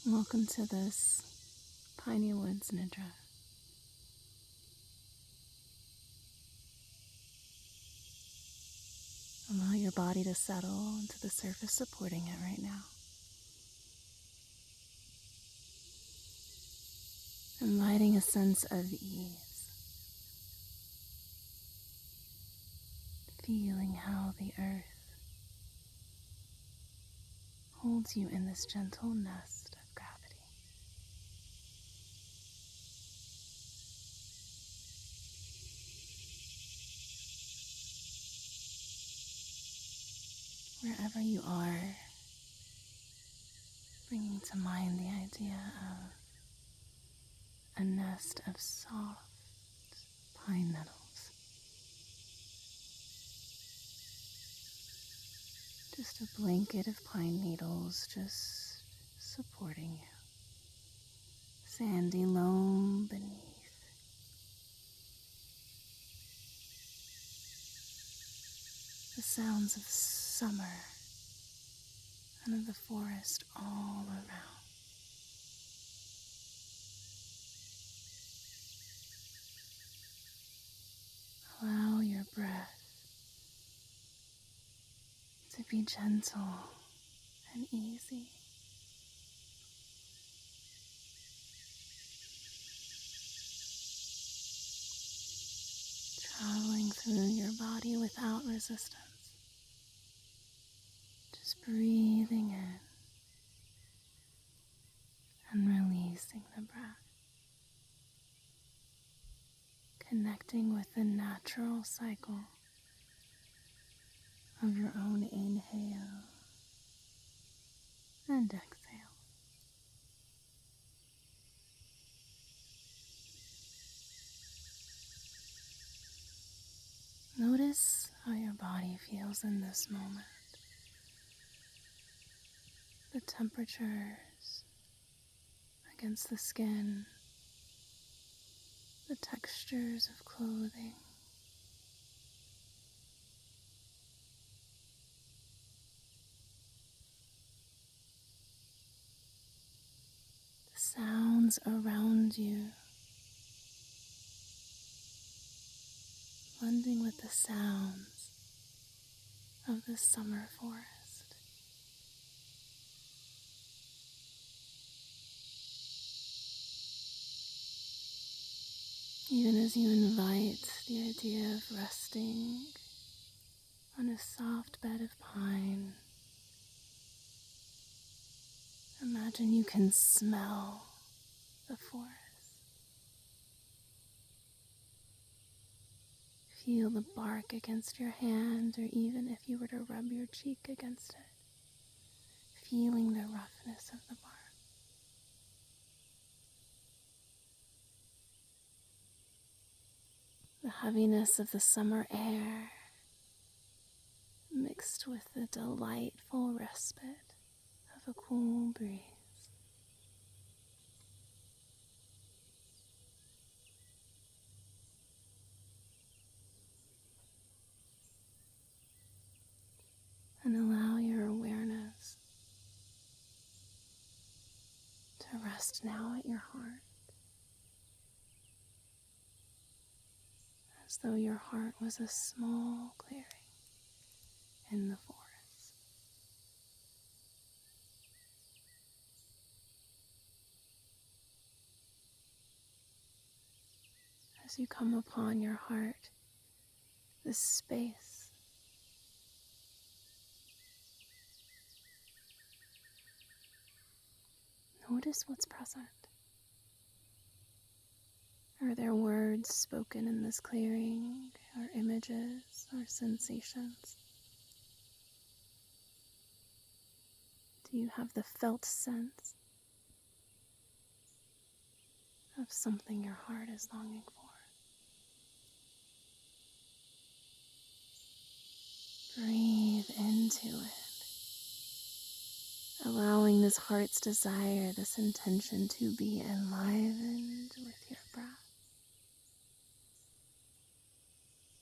Welcome to this Piney Woods Nidra. Allow your body to settle into the surface supporting it right now. Inviting a sense of ease. Feeling how the earth holds you in this gentle nest of gravity. Wherever you are, bringing to mind the idea of a nest of soft pine nettles. Just a blanket of pine needles just supporting you. Sandy loam beneath. The sounds of summer and of the forest all around. Allow your breath to be gentle and easy. Traveling through your body without resistance. Just breathing in and releasing the breath. Connecting with the natural cycle of your own inhale and exhale. Notice how your body feels in this moment. The temperatures against the skin, the textures of clothing. The sounds around you, blending with the sounds of the summer forest. Even as you invite the idea of resting on a soft bed of pine, imagine you can smell the forest. Feel the bark against your hand, or even if you were to rub your cheek against it, feeling the roughness of the bark. The heaviness of the summer air mixed with the delightful respite of a cool breeze. And allow your awareness to rest now at your heart, as though your heart was a small clearing in the forest. As you come upon your heart, this space, notice what's present. Are there words spoken in this clearing, or images, or sensations? Do you have the felt sense of something your heart is longing for? Breathe into it, allowing this heart's desire, this intention to be enlivened with your breath.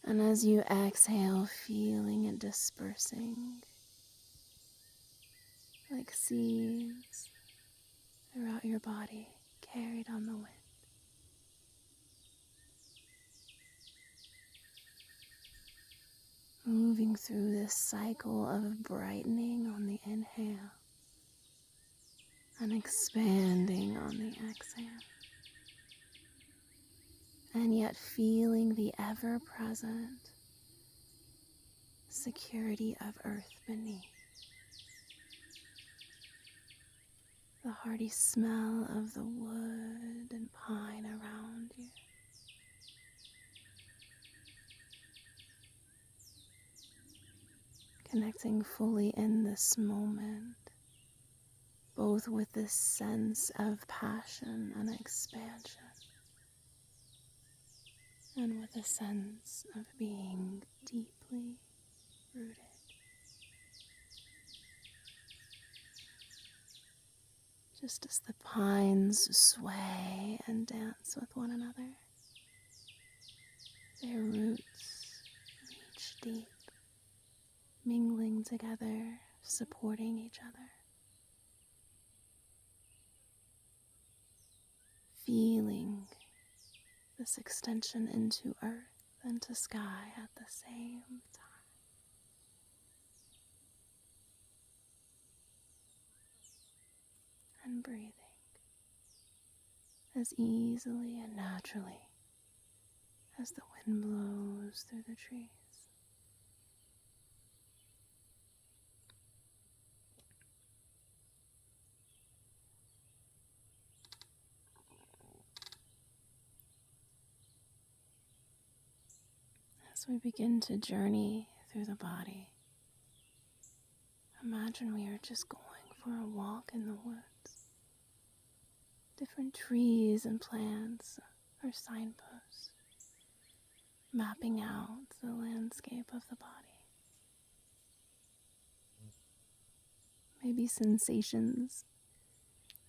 And as you exhale, feeling it dispersing like seeds throughout your body, carried on the wind. Moving through this cycle of brightening on the inhale and expanding on the exhale. And yet feeling the ever-present security of earth beneath. The hearty smell of the wood and pine around you. Connecting fully in this moment, both with this sense of passion and expansion, and with a sense of being deeply rooted. Just as the pines sway and dance with one another, their roots reach deep, mingling together, supporting each other. Feeling this extension into earth and to sky at the same time. And breathing as easily and naturally as the wind blows through the trees. As we begin to journey through the body, imagine we are just going for a walk in the woods. Different trees and plants are signposts, mapping out the landscape of the body. Maybe sensations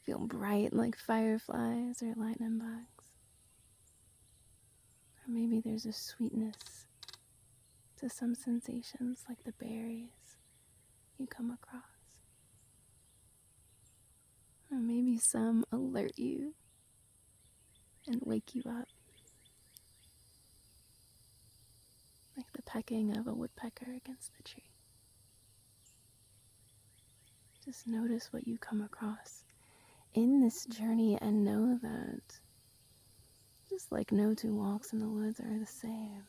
feel bright like fireflies or lightning bugs. Or maybe there's a sweetness to some sensations like the berries you come across. Or maybe some alert you and wake you up, like the pecking of a woodpecker against the tree. Just notice what you come across in this journey and know that just like no two walks in the woods are the same,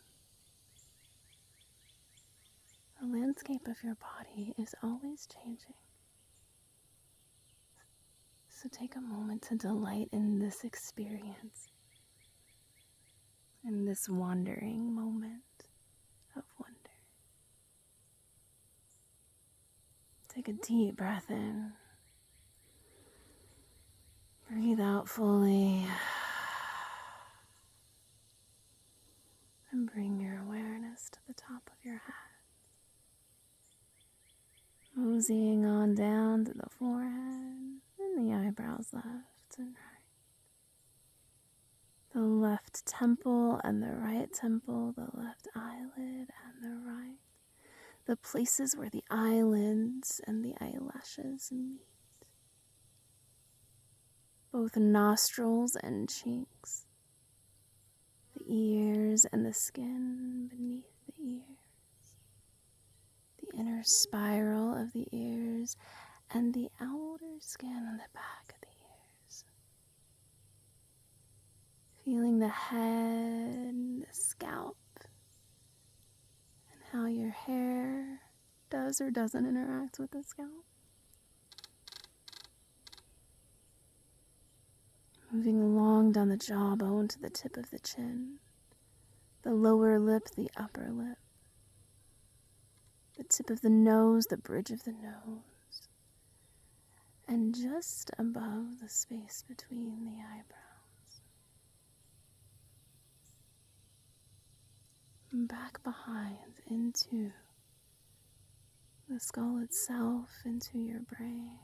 the landscape of your body is always changing. So take a moment to delight in this experience, in this wandering moment of wonder. Take a deep breath in. Breathe out fully. And bring your awareness to the top of your head. Moseying on down to the forehead and the eyebrows left and right. The left temple and the right temple, the left eyelid and the right. The places where the eyelids and the eyelashes meet. Both nostrils and cheeks. The ears and the skin beneath the ears. The inner spiral of the ears and the outer skin on the back of the ears. Feeling the head, the scalp, and how your hair does or doesn't interact with the scalp. Moving along down the jawbone to the tip of the chin, the lower lip, the upper lip, the tip of the nose, the bridge of the nose, and just above the space between the eyebrows. Back behind into the skull itself, into your brain.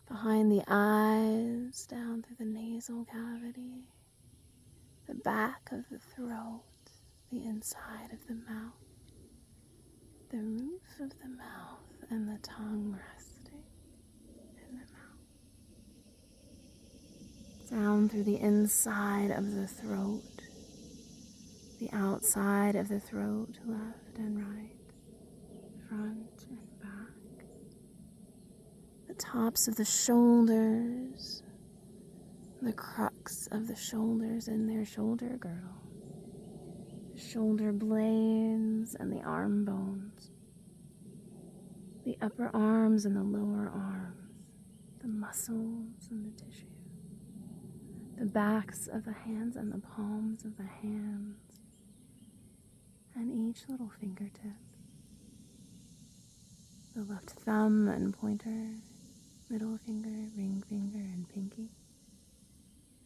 Behind the eyes, down through the nasal cavity, the back of the throat, the inside of the mouth, the roof of the mouth, and the tongue resting in the mouth. down through the inside of the throat, the outside of the throat, left and right, front and back, the tops of the shoulders, the crux of the shoulders in their shoulder girdle, the shoulder blades and the arm bones, the upper arms and the lower arms, the muscles and the tissue, the backs of the hands and the palms of the hands, and each little fingertip, the left thumb and pointer, middle finger, ring finger, and pinky,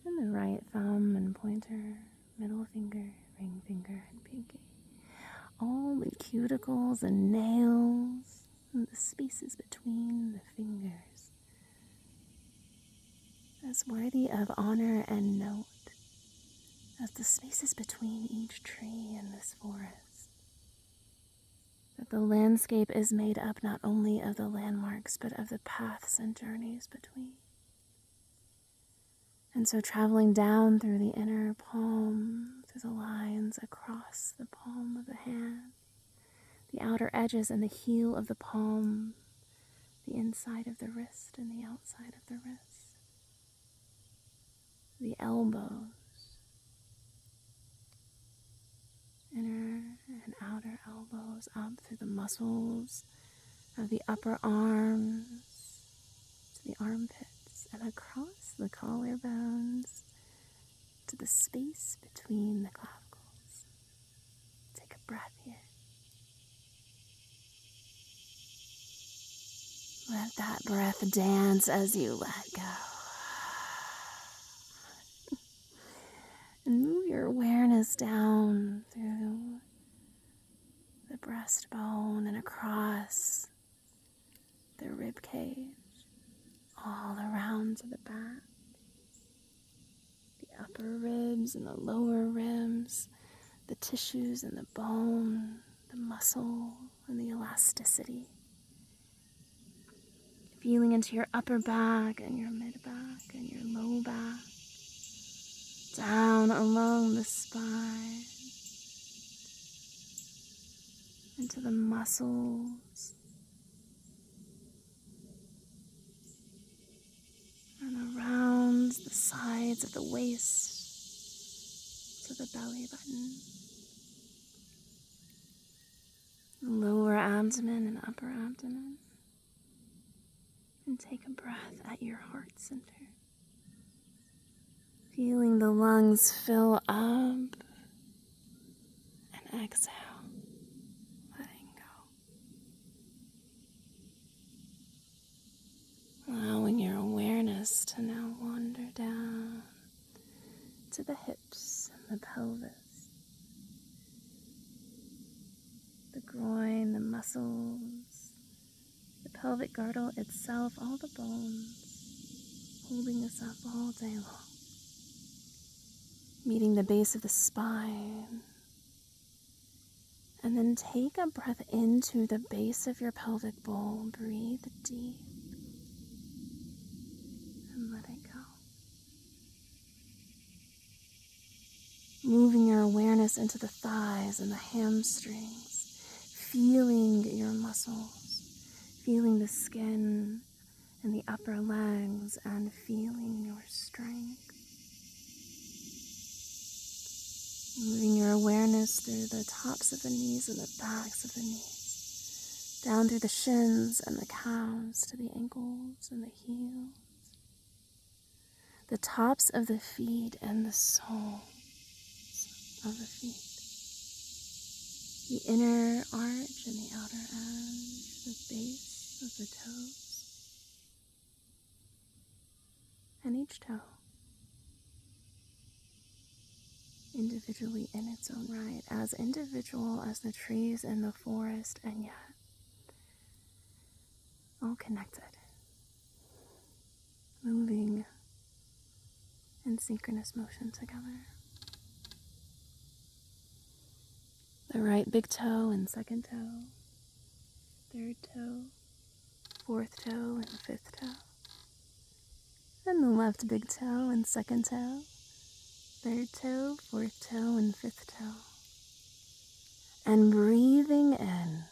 and the right thumb and pointer, middle finger, ring finger, and pinky. All the cuticles and nails and the spaces between the fingers as worthy of honor and note as the spaces between each tree in this forest. That the landscape is made up not only of the landmarks, but of the paths and journeys between. And so traveling down through the inner palm, through the lines across the palm of the hand, the outer edges and the heel of the palm, the inside of the wrist and the outside of the wrist, the elbows, inner and outer elbows, up through the muscles of the upper arms to the armpits and across the collarbones to the space between the clavicles. Take a breath here. Let that breath dance as you let go. And move your awareness down through the breastbone and across the rib cage, all around to the back, the upper ribs and the lower ribs, the tissues and the bone, the muscle and the elasticity. Feeling into your upper back and your mid back and your low back, down along the spine, into the muscles, and around the sides of the waist to the belly button, lower abdomen and upper abdomen. And take a breath at your heart center. Feeling the lungs fill up and exhale, letting go. Allowing your awareness to now wander down to the hips and the pelvis, the groin, the muscles, the pelvic girdle itself, all the bones holding us up all day long. Meeting the base of the spine. And then take a breath into the base of your pelvic bowl. Breathe deep. And let it go. Moving your awareness into the thighs and the hamstrings. Feeling your muscles. Feeling the skin and the upper legs and feeling your strength. Moving your awareness through the tops of the knees and the backs of the knees, down through the shins and the calves to the ankles and the heels, the tops of the feet and the soles of the feet, the inner arch and the outer edge, the base of the toes, and each toe individually in its own right, as individual as the trees in the forest, and yet all connected, moving in synchronous motion together. The right big toe and second toe, third toe, fourth toe and fifth toe, And the left big toe and second toe, third toe, fourth toe, and fifth toe. And breathing in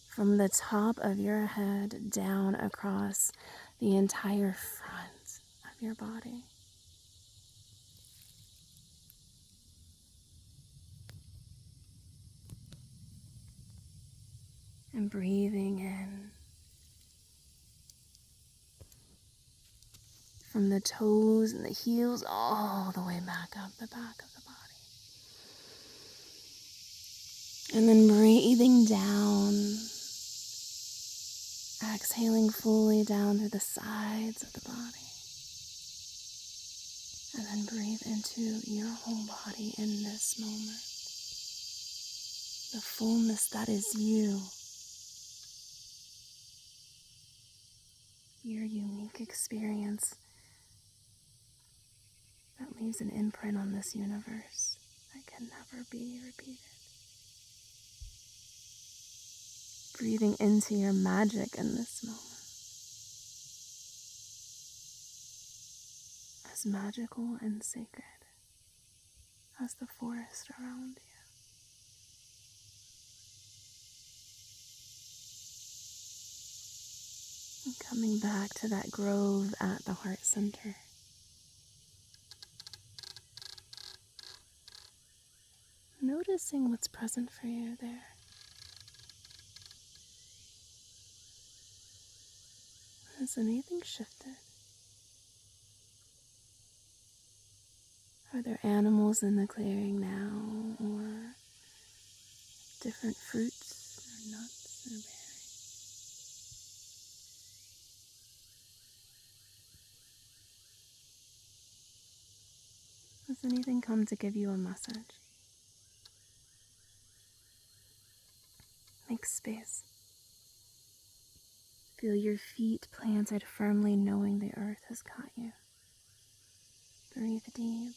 from the top of your head down across the entire front of your body. And breathing in from the toes and the heels all the way back up the back of the body. And then breathing down, exhaling fully down through the sides of the body. And then breathe into your whole body in this moment. The fullness that is you. Your unique experience that leaves an imprint on this universe that can never be repeated. Breathing into your magic in this moment. As magical and sacred as the forest around you. And coming back to that grove at the heart center. Noticing what's present for you there. Has anything shifted? Are there animals in the clearing now, or different fruits, or nuts, or berries? Has anything come to give you a message? Make space. Feel your feet planted firmly, knowing the earth has caught you. Breathe deep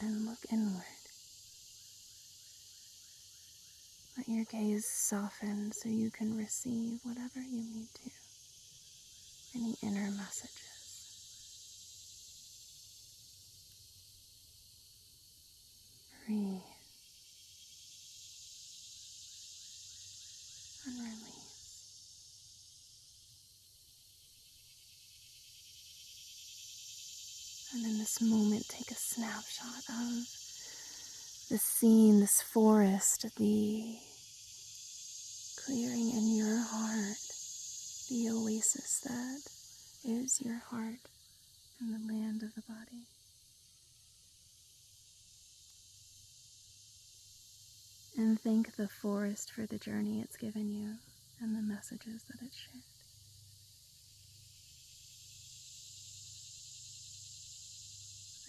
and look inward. Let your gaze soften so you can receive whatever you need to. Any inner messages. Breathe and release. And in this moment, take a snapshot of the scene, this forest, the clearing in your heart, the oasis that is your heart in the land of the body. And thank the forest for the journey it's given you and the messages that it shared.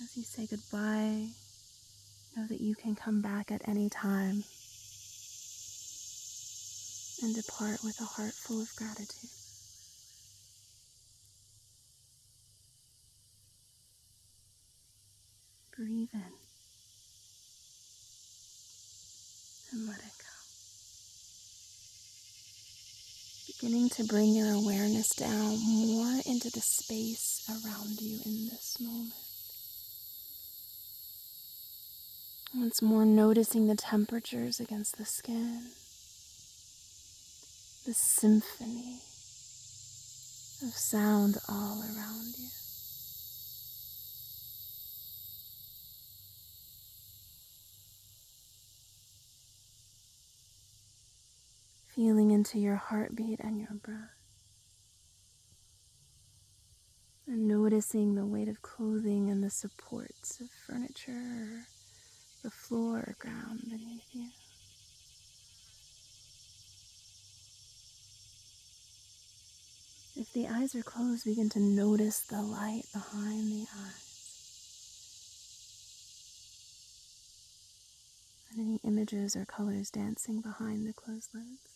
As you say goodbye, know that you can come back at any time and depart with a heart full of gratitude. Breathe in and let it go. Beginning to bring your awareness down more into the space around you in this moment. Once more noticing the temperatures against the skin, the symphony of sound all around you. Feeling into your heartbeat and your breath. And noticing the weight of clothing and the supports of furniture, the floor or ground beneath you. If the eyes are closed, begin to notice the light behind the eyes. And any images or colors dancing behind the closed lids.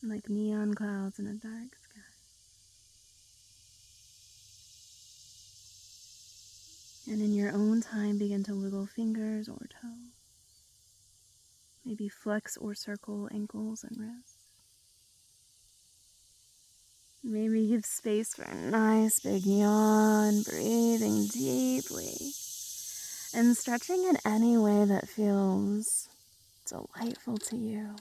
Like neon clouds in a dark sky. And in your own time, begin to wiggle fingers or toes. Maybe flex or circle ankles and wrists. Maybe give space for a nice big yawn, breathing deeply, and stretching in any way that feels delightful to you.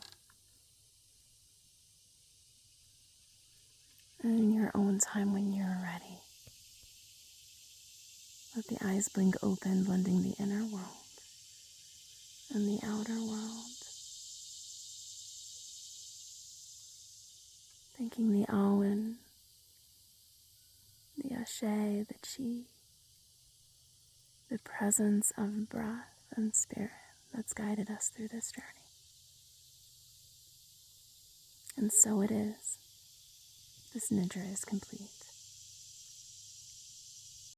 And in your own time when you're ready, let the eyes blink open, blending the inner world and the outer world. Thanking the Awen, the Ashe, the Chi, the presence of breath and spirit that's guided us through this journey. And so it is. This Nidra is complete.